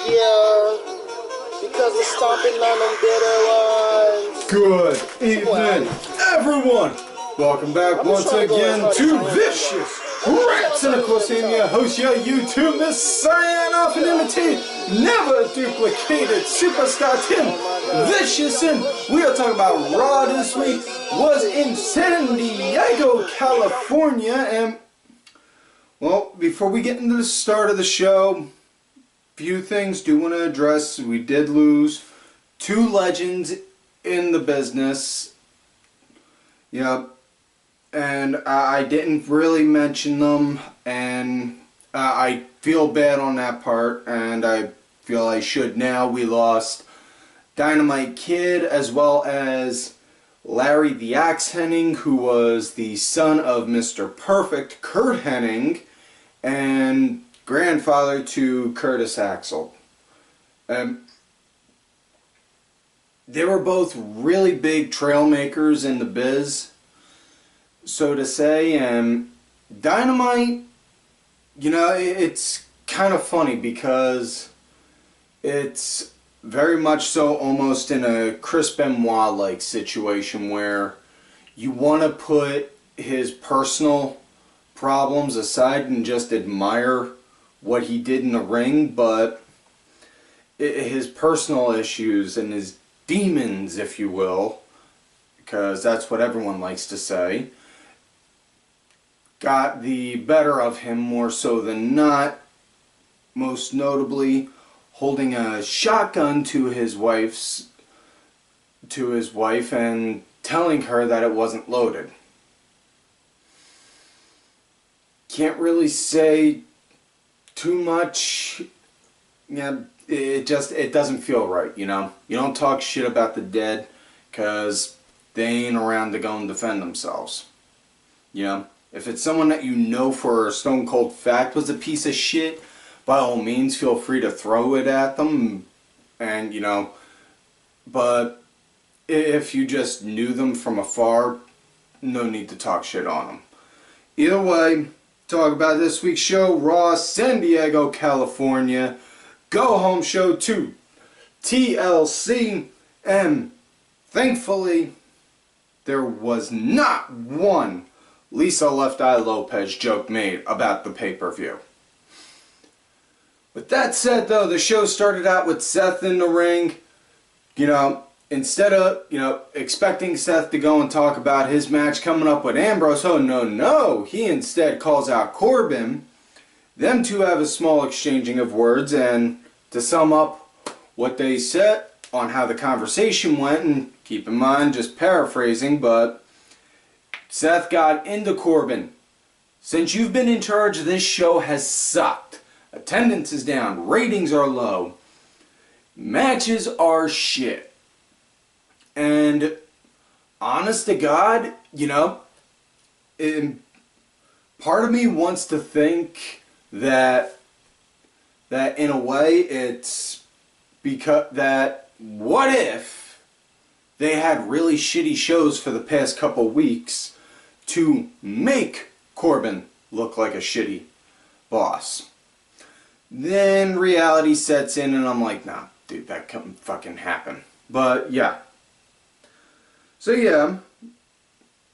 Yeah, because we're stomping on them bitter ones. Good evening, everyone. Welcome back once again to Vicious Rants, and of course I'm your host, your YouTube Messiah of Anonymity, never duplicated superstar Tim Vicious, and we are talking about Raw this week. Was in San Diego, California, and well, before we get into the start of the show, few things do want to address. We did lose two legends in the business. Yep. And I didn't really mention them, and I feel bad on that part, and I feel I should now. We lost Dynamite Kid as well as Larry the Axe Hennig, who was the son of Mr. Perfect, Kurt Hennig, and grandfather to Curtis Axel. They were both really big trail makers in the biz, so to say, and Dynamite, you know, it's kind of funny because it's very much so almost in a Chris Benoit-like situation where you want to put his personal problems aside and just admire what he did in the ring, but his personal issues and his demons, if you will, because that's what everyone likes to say, got the better of him more so than not, most notably holding a shotgun to his wife and telling her that it wasn't loaded. Can't really say too much. Yeah, it doesn't feel right, you know. You don't talk shit about the dead because they ain't around to go and defend themselves. You know, if it's someone that you know for a stone cold fact was a piece of shit, by all means feel free to throw it at them, and you know, but if you just knew them from afar, no need to talk shit on them. Either way, talk about this week's show, Raw, San Diego, California. Go home show to TLC, and thankfully there was not one Lisa Left Eye Lopez joke made about the pay-per-view. With that said though, the show started out with Seth in the ring. You know, instead of, you know, expecting Seth to go and talk about his match coming up with Ambrose, oh no, he instead calls out Corbin. Them two have a small exchanging of words, and to sum up what they said on how the conversation went, and keep in mind, just paraphrasing, but Seth got into Corbin. Since you've been in charge, this show has sucked. Attendance is down, ratings are low, matches are shit. And honest to God, you know, part of me wants to think that in a way it's because that what if they had really shitty shows for the past couple weeks to make Corbin look like a shitty boss. Then reality sets in and I'm like, nah, dude, that couldn't fucking happen. But yeah. So yeah,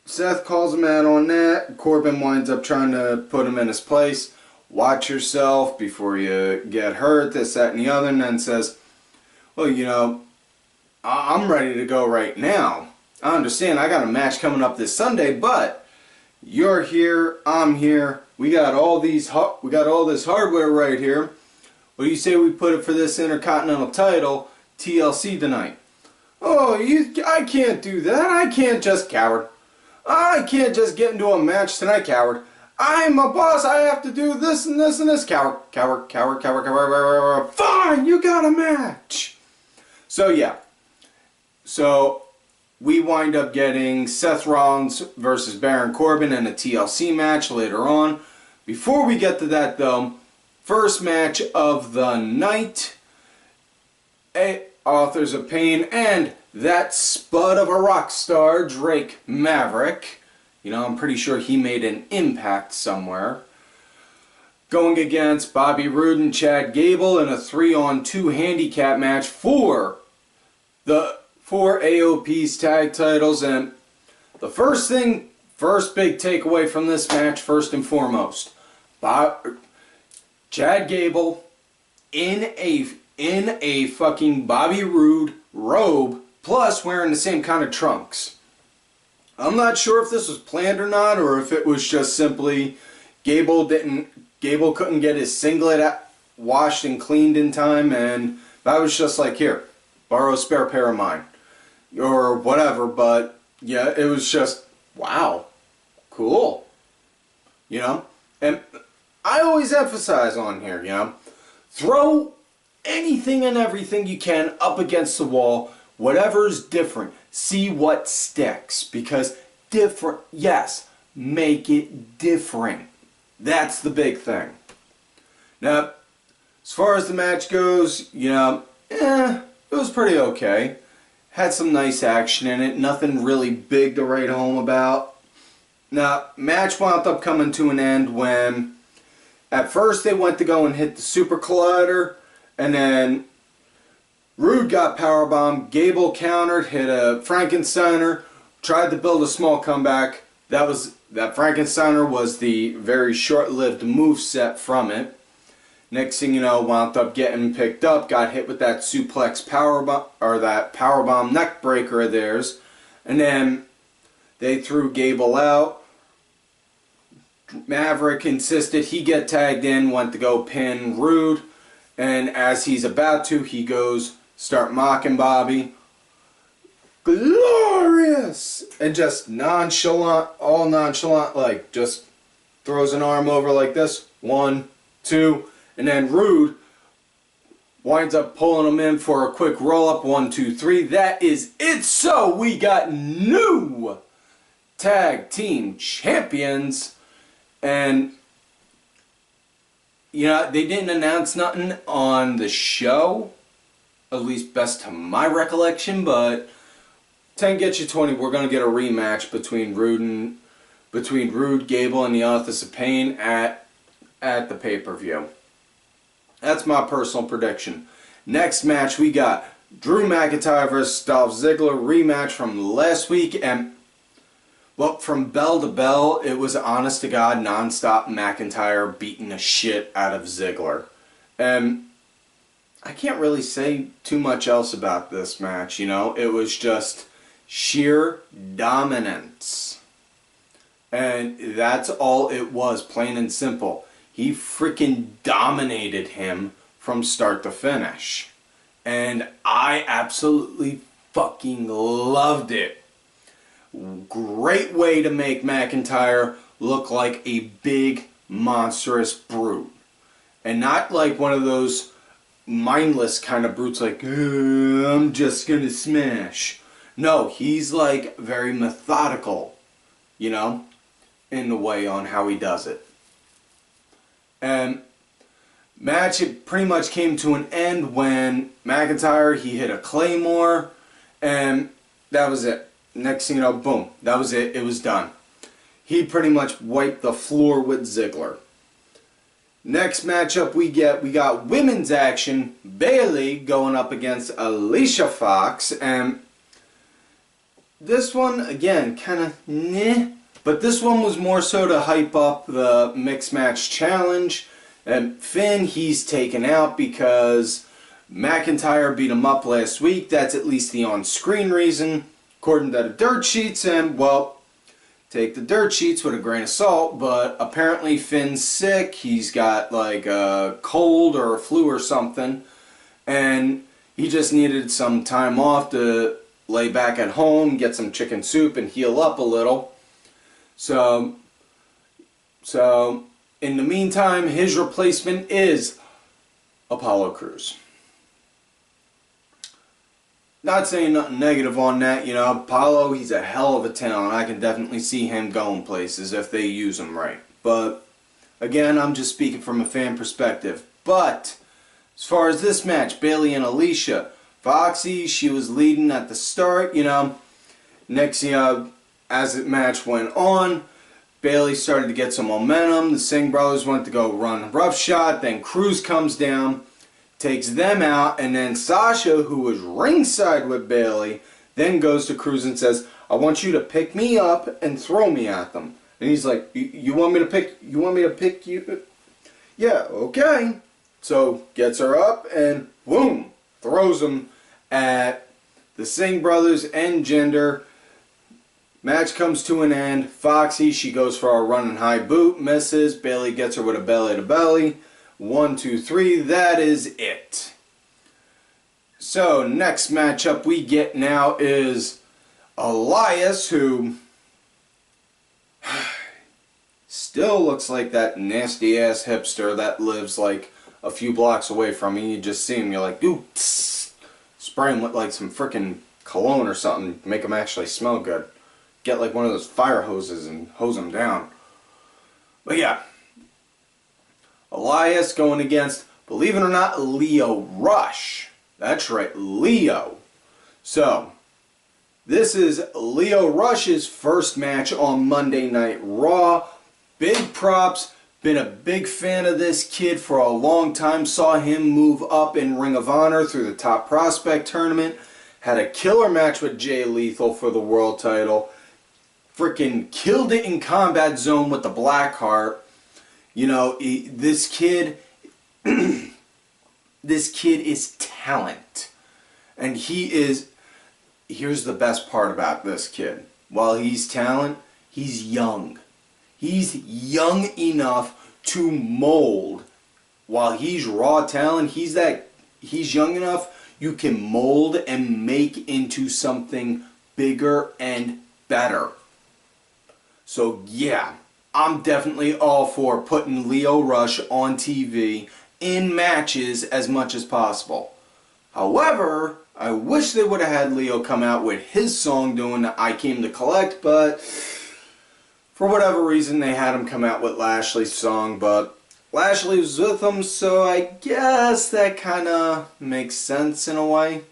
Seth calls him out on that. Corbin winds up trying to put him in his place. Watch yourself before you get hurt, this, that, and the other, and then says, well, you know, I'm ready to go right now. I understand I got a match coming up this Sunday, but you're here, I'm here, we got all this hardware right here. What do you say we put it for this Intercontinental title, TLC tonight? Oh, I can't do that. I can't just coward. I can't just get into a match tonight, coward. I'm a boss, I have to do this and this and this. Coward. Fine, you got a match. So yeah. So we wind up getting Seth Rollins versus Baron Corbin in a TLC match later on. Before we get to that though, first match of the night, Authors of Pain and that spud of a rock star, Drake Maverick. You know, I'm pretty sure he made an impact somewhere. going against Bobby Roode and Chad Gable in a 3-on-2 handicap match for AOP's tag titles. And the first big takeaway from this match, first and foremost, Chad Gable in a fucking Bobby Roode robe, plus wearing the same kind of trunks. I'm not sure if this was planned or not, or if it was just simply Gable couldn't get his singlet washed and cleaned in time, and I was just like, here, borrow a spare pair of mine, or whatever. But yeah, it was just, wow, cool, you know. And I always emphasize on here, you know, throw anything and everything you can up against the wall, whatever's different, see what sticks, because different, yes, make it different. That's the big thing. Now, as far as the match goes, you know, it was pretty okay. Had some nice action in it, nothing really big to write home about. Now, match wound up coming to an end when, at first they went to go and hit the Super Collider, and then Roode got powerbombed, Gable countered, hit a Frankensteiner, tried to build a small comeback. That Frankensteiner was the very short-lived moveset from it. Next thing you know, wound up getting picked up, got hit with that suplex powerbomb, or that powerbomb neck breaker of theirs, and then they threw Gable out. Maverick insisted he get tagged in, went to go pin Roode, and as he's about to, he goes start mocking Bobby. Glorious! And just nonchalant, all nonchalant, like just throws an arm over like this. 1, 2, and then Roode winds up pulling him in for a quick roll up. 1, 2, 3. That is it. So we got new tag team champions. And, you know, they didn't announce nothing on the show, at least best to my recollection, but 10 get you 20, we're going to get a rematch between Roode, Gable, and the Authors of Pain at the pay-per-view. That's my personal prediction. Next match we got Drew McIntyre versus Dolph Ziggler, rematch from last week, and well, from bell to bell, it was honest to God non-stop McIntyre beating the shit out of Ziggler. And I can't really say too much else about this match, you know. It was just sheer dominance. And that's all it was, plain and simple. He freaking dominated him from start to finish. And I absolutely fucking loved it. Great way to make McIntyre look like a big, monstrous brute. And not like one of those mindless kind of brutes like, I'm just gonna smash. No, he's like very methodical, you know, in the way on how he does it. And match, it pretty much came to an end when McIntyre, he hit a Claymore, and that was it. Next thing you know, boom, that was it. It was done. He pretty much wiped the floor with Ziggler. Next matchup we got women's action. Bayley going up against Alicia Fox, and this one again kind of meh, but this one was more so to hype up the mixed match challenge. And Finn, he's taken out because McIntyre beat him up last week. That's at least the on-screen reason, according to the dirt sheets. And well, take the dirt sheets with a grain of salt, but apparently Finn's sick. He's got like a cold or a flu or something, and he just needed some time off to lay back at home, get some chicken soup, and heal up a little. So in the meantime, his replacement is Apollo Crews. Not saying nothing negative on that, you know. Apollo, he's a hell of a talent. I can definitely see him going places if they use him right. But again, I'm just speaking from a fan perspective. But as far as this match, Bayley and Alicia, Foxy, she was leading at the start, you know. Next, you know, as the match went on, Bayley started to get some momentum. The Singh brothers went to go run roughshod. Then Cruz comes down, takes them out, and then Sasha, who was ringside with Bayley, then goes to Cruz and says, "I want you to pick me up and throw me at them." And he's like, "You want me to pick? You want me to pick you?" "Yeah, okay." So gets her up and boom, throws him at the Singh brothers and Jinder. Match comes to an end. Foxy, she goes for a running high boot, misses. Bayley gets her with a belly to belly. 1, 2, 3. That is it. So next matchup we get now is Elias, who still looks like that nasty ass hipster that lives like a few blocks away from me. You just see him, you're like, ooh, tss. Spray him with like some freaking cologne or something, make him actually smell good. Get like one of those fire hoses and hose him down. But yeah, Elias going against, believe it or not, Lio Rush. That's right, Lio. So this is Lio Rush's first match on Monday Night Raw. Big props. Been a big fan of this kid for a long time. Saw him move up in Ring of Honor through the Top Prospect Tournament. Had a killer match with Jay Lethal for the world title. Freaking killed it in Combat Zone with the Blackheart. You know, this kid, this kid is talent. And he is, here's the best part about this kid. While he's talent, he's young. He's young enough to mold. While he's raw talent, he's young enough you can mold and make into something bigger and better. So yeah, I'm definitely all for putting Lio Rush on TV in matches as much as possible. However, I wish they would have had Lio come out with his song doing the I Came to Collect, but for whatever reason they had him come out with Lashley's song, but Lashley was with him, so I guess that kind of makes sense in a way.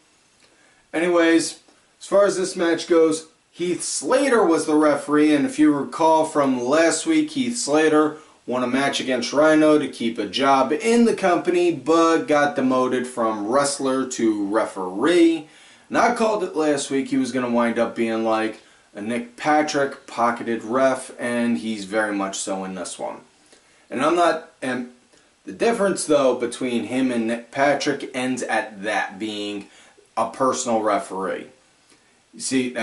Anyways, as far as this match goes, Heath Slater was the referee, and if you recall from last week, Heath Slater won a match against Rhino to keep a job in the company, but got demoted from wrestler to referee. And I called it last week he was going to wind up being like a Nick Patrick pocketed ref, and he's very much so in this one. And the difference though between him and Nick Patrick ends at that being a personal referee. You see,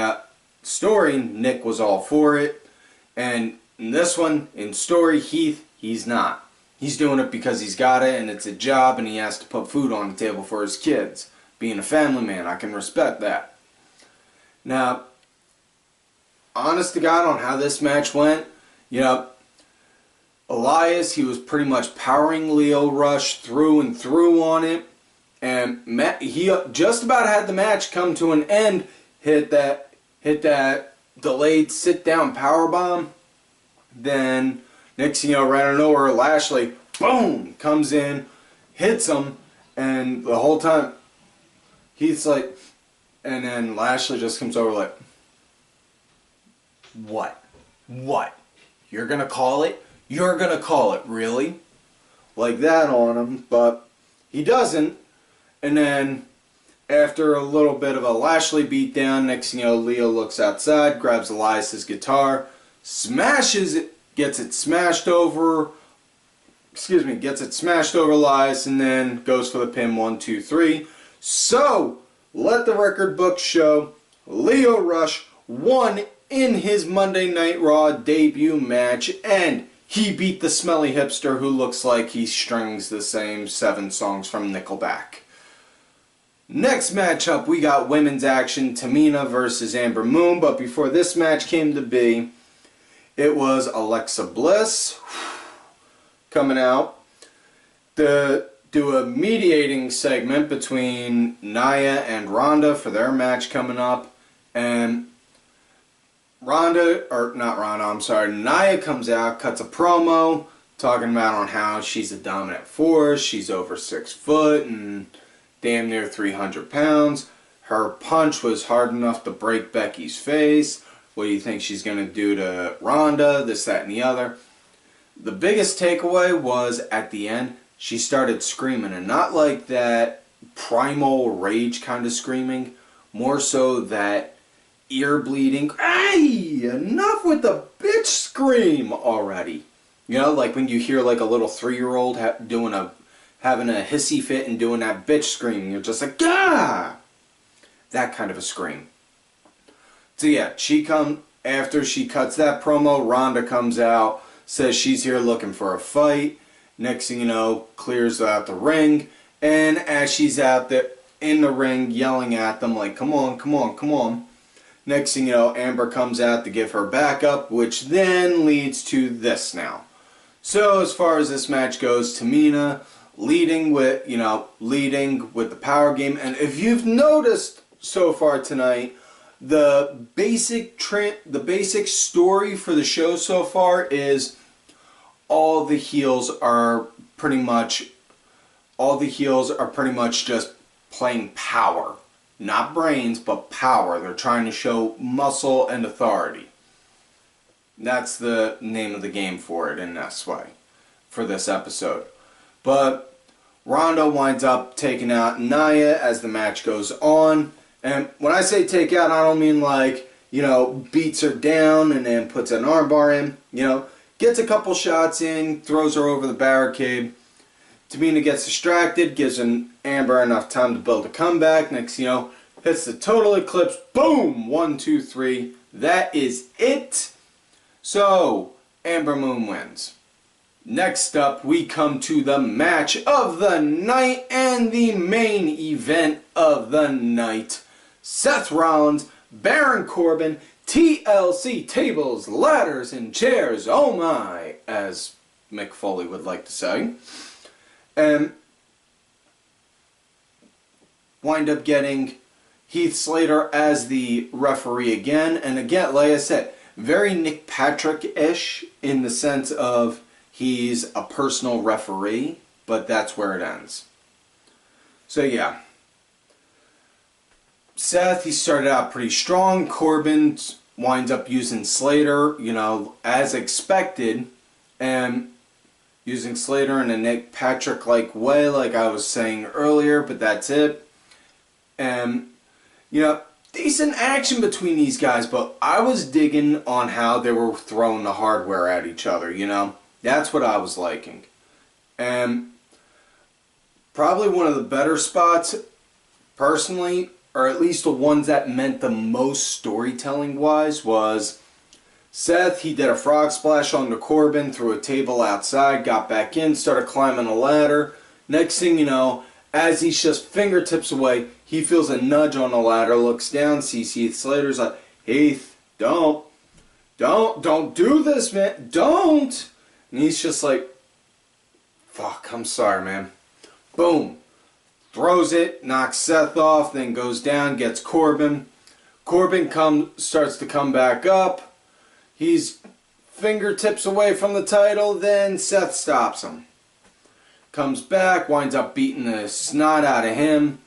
story, Nick was all for it, and in this one, in story, Heath, he's not. He's doing it because he's got it and it's a job and he has to put food on the table for his kids. Being a family man, I can respect that. Now, honest to God on how this match went, you know, Elias, he was pretty much powering Lio Rush through and through on it, and he just about had the match come to an end, hit that delayed sit-down powerbomb. Then, next thing you know, right out of nowhere, Lashley, boom, comes in, hits him, and the whole time, Heath's like, and then Lashley just comes over like, what? What? You're gonna call it? You're gonna call it, really? Like that on him, but he doesn't, and then after a little bit of a Lashley beatdown, next thing you know, Leo looks outside, grabs Elias's guitar, smashes it, gets it smashed over Elias, and then goes for the pin. 1, 2, 3. So, let the record book show Lio Rush won in his Monday Night Raw debut match, and he beat the smelly hipster who looks like he strings the same 7 songs from Nickelback. Next matchup, we got women's action, Tamina versus Ember Moon, but before this match came to be, it was Alexa Bliss coming out to do a mediating segment between Nia and Ronda for their match coming up, and Nia comes out, cuts a promo, talking about on how she's a dominant force, she's over 6 foot, and damn near 300 pounds. Her punch was hard enough to break Becky's face. What do you think she's going to do to Ronda? This, that, and the other. The biggest takeaway was at the end, she started screaming. And not like that primal rage kind of screaming. More so that ear bleeding. Hey! Enough with the bitch scream already. You know, like when you hear like a little 3-year-old having a hissy fit and doing that bitch scream. You're just like, ah! That kind of a scream. So yeah, after she cuts that promo, Ronda comes out, says she's here looking for a fight. Next thing you know, clears out the ring. And as she's out there in the ring yelling at them like, come on, come on, come on. Next thing you know, Ember comes out to give her backup, which then leads to this now. So as far as this match goes, Tamina leading with the power game. And if you've noticed so far tonight, the basic story for the show so far is all the heels are pretty much just playing power. Not brains, but power. They're trying to show muscle and authority. That's the name of the game for it in this way, for this episode. But Ronda winds up taking out Nia as the match goes on. And when I say take out, I don't mean like, beats her down and then puts an armbar in. Gets a couple shots in, throws her over the barricade. Tamina gets distracted, gives an Ember enough time to build a comeback. Next, hits the total eclipse. Boom! 1, 2, 3. That is it. So, Ember Moon wins. Next up, we come to the match of the night and the main event of the night. Seth Rollins, Baron Corbin, TLC tables, ladders, and chairs. Oh my, as Mick Foley would like to say. And wind up getting Heath Slater as the referee again. And again, like I said, very Nick Patrick-ish in the sense of he's a personal referee, but that's where it ends. So yeah. Seth, he started out pretty strong. Corbin winds up using Slater, as expected. And using Slater in a Nick Patrick-like way, like I was saying earlier, but that's it. And, decent action between these guys, but I was digging on how they were throwing the hardware at each other, That's what I was liking. And probably one of the better spots, personally, or at least the ones that meant the most storytelling-wise, was Seth. He did a frog splash onto Corbin, threw a table outside, got back in, started climbing a ladder. Next thing you know, as he's just fingertips away, he feels a nudge on the ladder, looks down, sees Heath Slater's like, Heath, don't do this, man, don't. And he's just like, fuck, I'm sorry, man. Boom. Throws it, knocks Seth off, then goes down, gets Corbin. Corbin starts to come back up. He's fingertips away from the title, then Seth stops him. Comes back, winds up beating the snot out of him.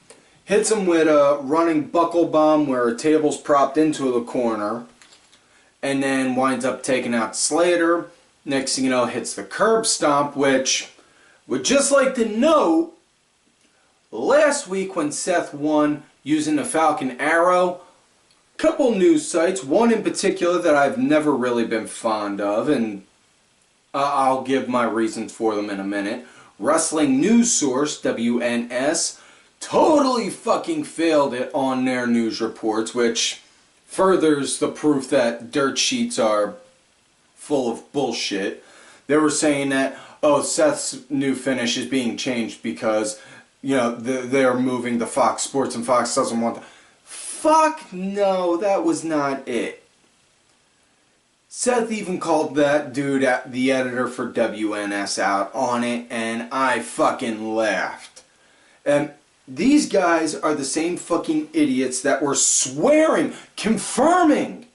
Hits him with a running buckle bomb where a table's propped into the corner. And then winds up taking out Slater. Next thing you know, hits the curb stomp, which would just like to note, last week when Seth won using the Falcon Arrow, couple news sites, one in particular that I've never really been fond of, and I'll give my reasons for them in a minute. Wrestling News Source, WNS, totally fucking failed it on their news reports, which furthers the proof that dirt sheets are full of bullshit. They were saying that, Seth's new finish is being changed because, they're moving the Fox Sports and Fox doesn't want that. Fuck no, that was not it. Seth even called that dude, the editor for WNS, out on it, and I fucking laughed. And these guys are the same fucking idiots that were swearing, confirming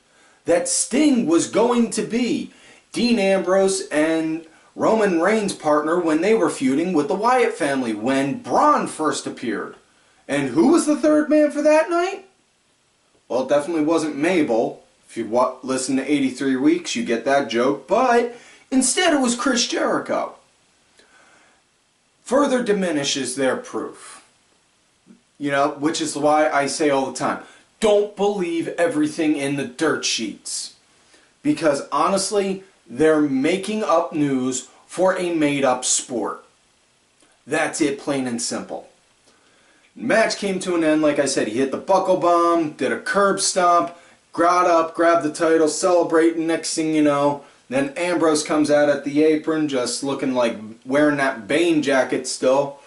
that Sting was going to be Dean Ambrose and Roman Reigns' partner when they were feuding with the Wyatt family when Braun first appeared. And who was the third man for that night? Well, it definitely wasn't Mabel. If you listen to 83 Weeks, you get that joke. But instead it was Chris Jericho. Further diminishes their proof. You know, which is why I say all the time, don't believe everything in the dirt sheets. Because honestly, they're making up news for a made-up sport. That's it, plain and simple. Match came to an end, like I said. He hit the buckle bomb, did a curb stomp, got up, grabbed the title, celebrating. Next thing you know, then Ambrose comes out at the apron, just looking like wearing that Bane jacket still.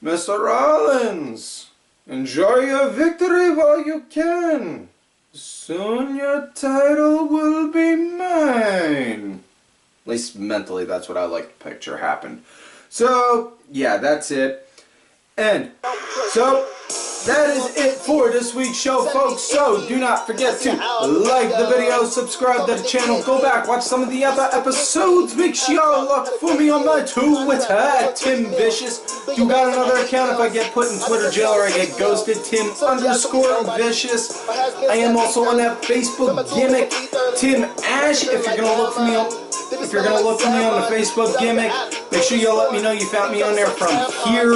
Mr. Rollins, enjoy your victory while you can. Soon your title will be mine. At least mentally, that's what I like to picture happened. So, yeah, that's it. And so that is it for this week's show, folks. So do not forget to like the video, subscribe to the channel, go back, watch some of the other episodes. Make sure y'all look for me on my Twitter at Tim Vicious. You got another account if I get put in Twitter jail or I get ghosted, Tim_Vicious. I am also on that Facebook gimmick, Tim Ash. If you're gonna look for me on the Facebook gimmick, make sure y'all let me know you found me on there from here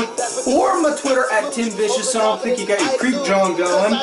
or my Twitter at Tim Vicious. So I don't think you got your creep John going.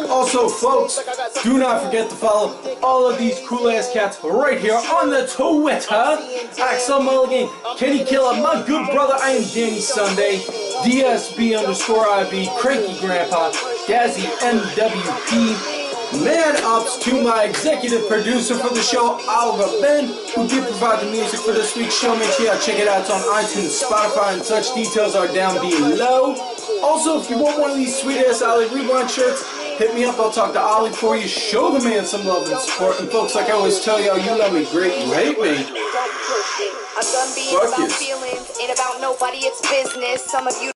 Also, folks, do not forget to follow all of these cool ass cats right here on the Twitter. Axel Mulligan, Kenny Killer, my good brother, I am Danny Sunday, DSB_IB, Cranky Grandpa, Dazzy MWP. Man ups to my executive producer for the show, Oliver Ben, who did provide the music for this week's show. Make sure y'all check it out. It's on iTunes, Spotify, and such. Details are down below. Also, if you want one of these sweet-ass Ollie Rewind shirts, hit me up. I'll talk to Ollie for you. Show the man some love and support. And folks, like I always tell y'all, you love me great, you hate me. I'm done being about feelings, ain't about nobody, it's business. Some of you